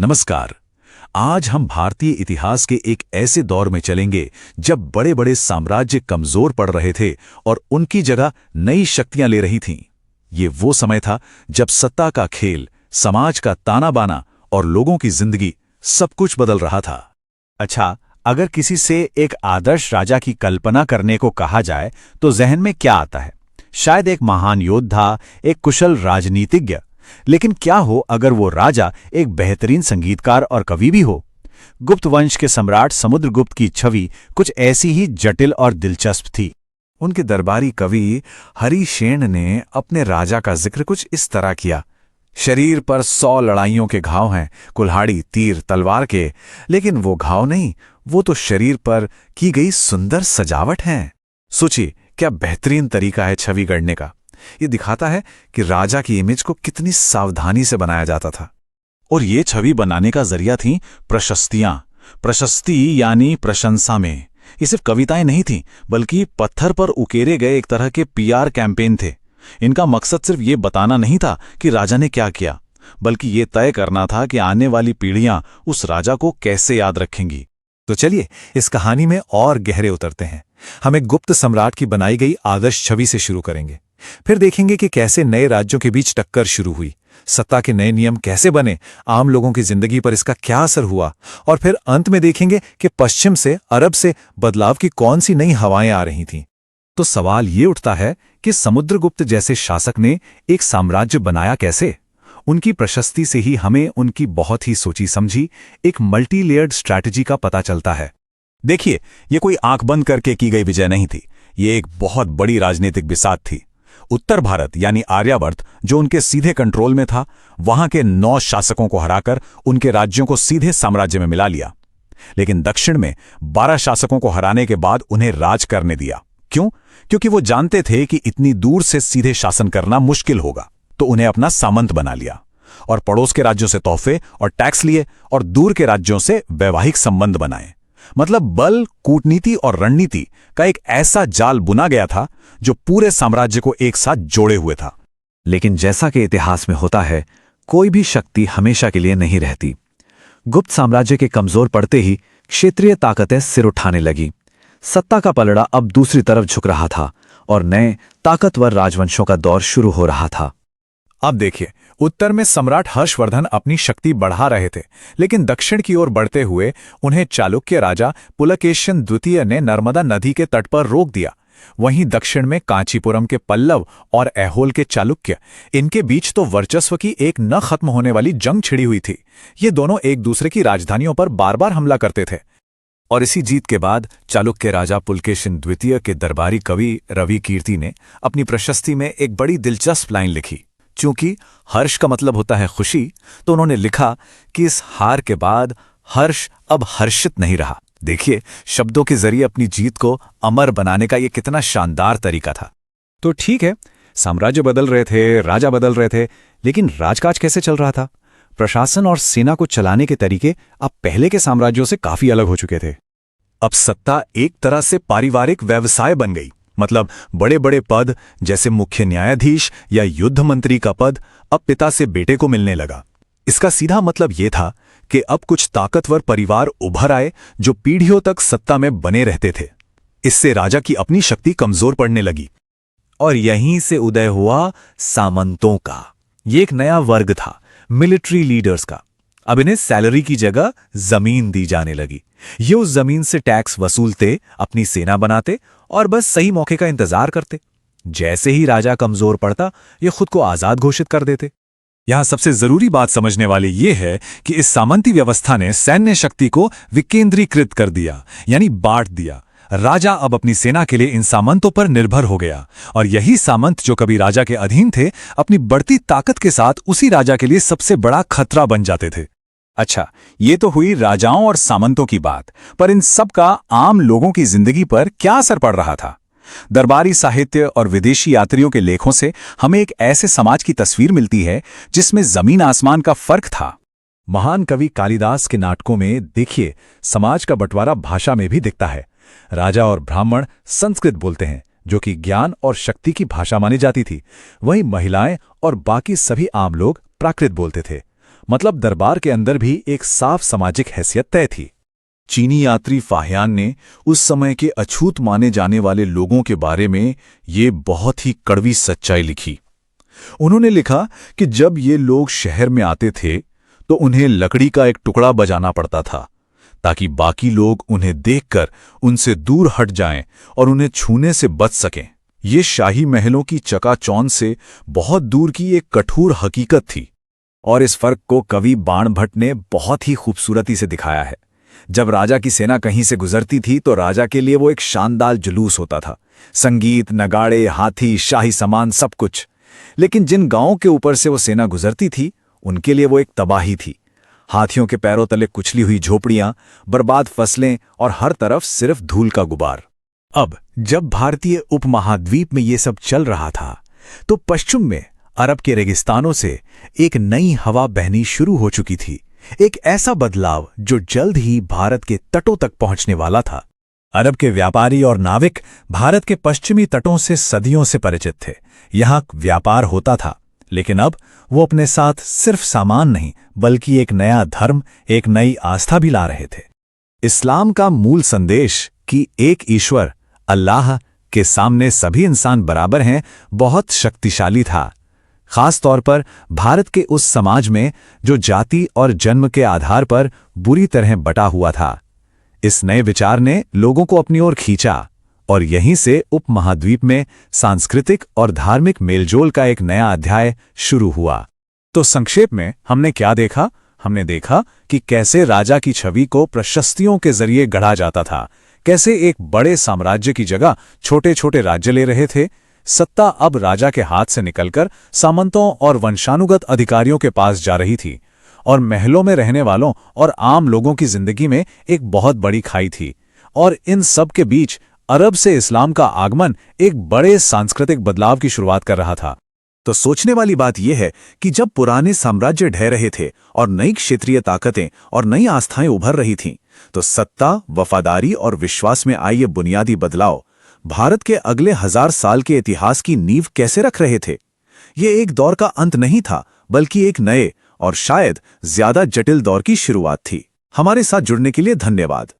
नमस्कार। आज हम भारतीय इतिहास के एक ऐसे दौर में चलेंगे जब बड़े बड़े साम्राज्य कमजोर पड़ रहे थे और उनकी जगह नई शक्तियां ले रही थीं। ये वो समय था जब सत्ता का खेल, समाज का ताना बाना और लोगों की जिंदगी सब कुछ बदल रहा था। अच्छा, अगर किसी से एक आदर्श राजा की कल्पना करने को कहा जाए तो जहन में क्या आता है? शायद एक महान योद्धा, एक कुशल राजनीतिज्ञ। लेकिन क्या हो अगर वो राजा एक बेहतरीन संगीतकार और कवि भी हो? गुप्त वंश के सम्राट समुद्रगुप्त की छवि कुछ ऐसी ही जटिल और दिलचस्प थी। उनके दरबारी कवि हरिशेन ने अपने राजा का जिक्र कुछ इस तरह किया। शरीर पर 100 लड़ाइयों के घाव हैं, कुल्हाड़ी, तीर, तलवार के, लेकिन वो घाव नहीं, वो तो शरीर पर की गई सुंदर सजावट है। सोचिए क्या बेहतरीन तरीका है छवि गढ़ने का। ये दिखाता है कि राजा की इमेज को कितनी सावधानी से बनाया जाता था। और ये छवि बनाने का जरिया थी प्रशस्तियां। प्रशस्ति यानी प्रशंसा में ये सिर्फ कविताएं नहीं थीं, बल्कि पत्थर पर उकेरे गए एक तरह के पीआर कैंपेन थे। इनका मकसद सिर्फ ये बताना नहीं था कि राजा ने क्या किया, बल्कि ये तय करना था कि आने वाली पीढ़ियां उस राजा को कैसे याद रखेंगी। तो चलिए इस कहानी में और गहरे उतरते हैं। हम एक गुप्त सम्राट की बनाई गई आदर्श छवि से शुरू करेंगे। फिर देखेंगे कि कैसे नए राज्यों के बीच टक्कर शुरू हुई, सत्ता के नए नियम कैसे बने, आम लोगों की जिंदगी पर इसका क्या असर हुआ, और फिर अंत में देखेंगे कि पश्चिम से, अरब से बदलाव की कौन सी नई हवाएं आ रही थीं। तो सवाल ये उठता है कि समुद्रगुप्त जैसे शासक ने एक साम्राज्य बनाया कैसे? उनकी प्रशस्ति से ही हमें उनकी बहुत ही सोची समझी एक मल्टी लेयर्ड स्ट्रैटेजी का पता चलता है। देखिए, ये कोई आंख बंद करके की गई विजय नहीं थी। ये एक बहुत बड़ी राजनीतिक बिसात थी। उत्तर भारत यानी आर्यावर्त, जो उनके सीधे कंट्रोल में था, वहां के 9 शासकों को हराकर उनके राज्यों को सीधे साम्राज्य में मिला लिया। लेकिन दक्षिण में 12 शासकों को हराने के बाद उन्हें राज करने दिया। क्यों? क्योंकि वो जानते थे कि इतनी दूर से सीधे शासन करना मुश्किल होगा, तो उन्हें अपना सामंत बना लिया और पड़ोस के राज्यों से तोहफे और टैक्स लिए और दूर के राज्यों से वैवाहिक संबंध बनाए। मतलब बल, कूटनीति और रणनीति का एक ऐसा जाल बुना गया था जो पूरे साम्राज्य को एक साथ जोड़े हुए था। लेकिन जैसा कि इतिहास में होता है, कोई भी शक्ति हमेशा के लिए नहीं रहती। गुप्त साम्राज्य के कमजोर पड़ते ही क्षेत्रीय ताकतें सिर उठाने लगी। सत्ता का पलड़ा अब दूसरी तरफ झुक रहा था और नए ताकतवर राजवंशों का दौर शुरू हो रहा था। अब देखिए, उत्तर में सम्राट हर्षवर्धन अपनी शक्ति बढ़ा रहे थे, लेकिन दक्षिण की ओर बढ़ते हुए उन्हें चालुक्य राजा पुलकेशिन द्वितीय ने नर्मदा नदी के तट पर रोक दिया। वहीं दक्षिण में कांचीपुरम के पल्लव और ऐहोल के चालुक्य, इनके बीच तो वर्चस्व की एक न खत्म होने वाली जंग छिड़ी हुई थी। ये दोनों एक दूसरे की राजधानियों पर बार बार हमला करते थे। और इसी जीत के बाद चालुक्य राजा पुलकेशिन द्वितीय के दरबारी कवि रवि कीर्ति ने अपनी प्रशस्ति में एक बड़ी दिलचस्प लाइन लिखी। चूंकि हर्ष का मतलब होता है खुशी, तो उन्होंने लिखा कि इस हार के बाद हर्ष अब हर्षित नहीं रहा। देखिए, शब्दों के जरिए अपनी जीत को अमर बनाने का यह कितना शानदार तरीका था। तो ठीक है, साम्राज्य बदल रहे थे, राजा बदल रहे थे, लेकिन राजकाज कैसे चल रहा था? प्रशासन और सेना को चलाने के तरीके अब पहले के साम्राज्यों से काफी अलग हो चुके थे। अब सत्ता एक तरह से पारिवारिक व्यवसाय बन गई। मतलब बड़े बड़े पद जैसे मुख्य न्यायाधीश या युद्ध मंत्री का पद अब पिता से बेटे को मिलने लगा। इसका सीधा मतलब यह था कि अब कुछ ताकतवर परिवार उभर आए जो पीढ़ियों तक सत्ता में बने रहते थे। इससे राजा की अपनी शक्ति कमजोर पड़ने लगी। और यहीं से उदय हुआ सामंतों का। ये एक नया वर्ग था, मिलिट्री लीडर्स का। अब इन्हें सैलरी की जगह जमीन दी जाने लगी। ये उस जमीन से टैक्स वसूलते, अपनी सेना बनाते और बस सही मौके का इंतजार करते। जैसे ही राजा कमजोर पड़ता, ये खुद को आजाद घोषित कर देते। यहां सबसे जरूरी बात समझने वाली ये है कि इस सामंती व्यवस्था ने सैन्य शक्ति को विकेंद्रीकृत कर दिया, यानी बांट दिया। राजा अब अपनी सेना के लिए इन सामंतों पर निर्भर हो गया, और यही सामंत जो कभी राजा के अधीन थे, अपनी बढ़ती ताकत के साथ उसी राजा के लिए सबसे बड़ा खतरा बन जाते थे। अच्छा, ये तो हुई राजाओं और सामंतों की बात, पर इन सब का आम लोगों की जिंदगी पर क्या असर पड़ रहा था? दरबारी साहित्य और विदेशी यात्रियों के लेखों से हमें एक ऐसे समाज की तस्वीर मिलती है जिसमें जमीन आसमान का फर्क था। महान कवि कालिदास के नाटकों में देखिए, समाज का बंटवारा भाषा में भी दिखता है। राजा और ब्राह्मण संस्कृत बोलते हैं, जो कि ज्ञान और शक्ति की भाषा मानी जाती थी। वहीं महिलाएं और बाकी सभी आम लोग प्राकृत बोलते थे। मतलब दरबार के अंदर भी एक साफ सामाजिक हैसियत तय थी। चीनी यात्री फाहियान ने उस समय के अछूत माने जाने वाले लोगों के बारे में ये बहुत ही कड़वी सच्चाई लिखी। उन्होंने लिखा कि जब ये लोग शहर में आते थे तो उन्हें लकड़ी का एक टुकड़ा बजाना पड़ता था ताकि बाकी लोग उन्हें देखकर उनसे दूर हट जाएं और उन्हें छूने से बच सकें। ये शाही महलों की चकाचौंध से बहुत दूर की एक कठोर हकीकत थी। और इस फर्क को कवि बाणभट्ट ने बहुत ही खूबसूरती से दिखाया है। जब राजा की सेना कहीं से गुजरती थी तो राजा के लिए वो एक शानदार जुलूस होता था, संगीत, नगाड़े, हाथी, शाही सामान, सब कुछ। लेकिन जिन गांवों के ऊपर से वो सेना गुजरती थी उनके लिए वो एक तबाही थी। हाथियों के पैरों तले कुचली हुई झोपड़ियां, बर्बाद फसलें और हर तरफ सिर्फ धूल का गुबार। अब जब भारतीय उपमहाद्वीप में ये सब चल रहा था तो पश्चिम में अरब के रेगिस्तानों से एक नई हवा बहनी शुरू हो चुकी थी। एक ऐसा बदलाव जो जल्द ही भारत के तटों तक पहुंचने वाला था। अरब के व्यापारी और नाविक भारत के पश्चिमी तटों से सदियों से परिचित थे। यहां व्यापार होता था, लेकिन अब वो अपने साथ सिर्फ सामान नहीं बल्कि एक नया धर्म, एक नई आस्था भी ला रहे थे। इस्लाम का मूल संदेश कि एक ईश्वर अल्लाह के सामने सभी इंसान बराबर हैं बहुत शक्तिशाली था, खास तौर पर भारत के उस समाज में जो जाति और जन्म के आधार पर बुरी तरह बटा हुआ था। इस नए विचार ने लोगों को अपनी ओर खींचा और यहीं से उपमहाद्वीप में सांस्कृतिक और धार्मिक मेलजोल का एक नया अध्याय शुरू हुआ। तो संक्षेप में हमने क्या देखा? हमने देखा कि कैसे राजा की छवि को प्रशस्तियों के जरिए गढ़ा जाता था, कैसे एक बड़े साम्राज्य की जगह छोटे छोटे राज्य ले रहे थे। सत्ता अब राजा के हाथ से निकलकर सामंतों और वंशानुगत अधिकारियों के पास जा रही थी और महलों में रहने वालों और आम लोगों की जिंदगी में एक बहुत बड़ी खाई थी। और इन सब के बीच अरब से इस्लाम का आगमन एक बड़े सांस्कृतिक बदलाव की शुरुआत कर रहा था। तो सोचने वाली बात यह है कि जब पुराने साम्राज्य ढह रहे थे और नई क्षेत्रीय ताकतें और नई आस्थाएं उभर रही थीं, तो सत्ता, वफादारी और विश्वास में आई ये बुनियादी बदलाव भारत के अगले 1000 साल के इतिहास की नींव कैसे रख रहे थे। ये एक दौर का अंत नहीं था बल्कि एक नए और शायद ज्यादा जटिल दौर की शुरुआत थी। हमारे साथ जुड़ने के लिए धन्यवाद।